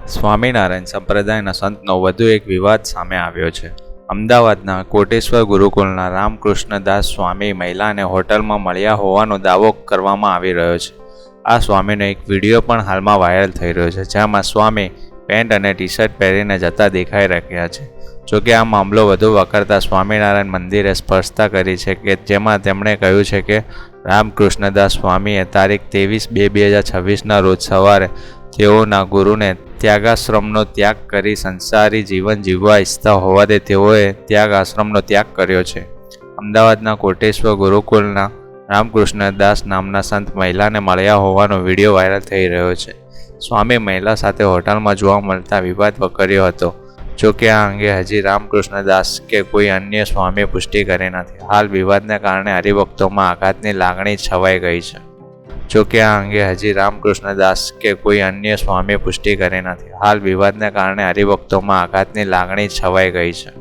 સ્વામિનારાયણ સંપ્રદાયના સંતનો વધુ એક વિવાદ સામે આવ્યો છે. અમદાવાદના કોટેશ્વર ગુરુકુલના રામકૃષ્ણદાસ સ્વામી મહિલાને હોટલમાં મળ્યા હોવાનો દાવો કરવામાં આવી રહ્યો છે. આ સ્વામીનો એક વિડીયો પણ હાલમાં વાયરલ થઈ રહ્યો છે, જેમાં સ્વામી પેન્ટ અને ટી શર્ટ પહેરીને જતા દેખાઈ રહ્યા છે. જોકે આ મામલો વધુ વકરતા સ્વામિનારાયણ મંદિરે સ્પષ્ટતા કરી છે કે જેમાં તેમણે કહ્યું છે કે રામકૃષ્ણદાસ સ્વામીએ તારીખ 23/2/2026ના રોજ સવારે તેઓના ગુરુને ત્યાગાશ્રમનો ત્યાગ કરી સંસારી જીવન જીવવા ઈચ્છતા હોવાથી તેઓએ ત્યાગ આશ્રમનો ત્યાગ કર્યો છે. અમદાવાદના કોટેશ્વર ગુરુકુલના રામકૃષ્ણદાસ નામના સંત મહિલાને મળ્યા હોવાનો વિડીયો વાયરલ થઈ રહ્યો છે. સ્વામી મહિલા સાથે હોટલમાં જોવા મળતા વિવાદ વકર્યો હતો. જોકે આ અંગે હજી રામકૃષ્ણદાસ કે કોઈ અન્ય સ્વામીએ પુષ્ટિ કરી નથી. હાલ વિવાદને કારણે હરિભક્તોમાં આઘાતની લાગણી છવાઈ ગઈ છે. જોકે આ અંગે હજી રામકૃષ્ણદાસ કે કોઈ અન્ય સ્વામીએ પુષ્ટિ કરી નથી. હાલ વિવાદને કારણે હરિભક્તોમાં આઘાતની લાગણી છવાઈ ગઈ છે.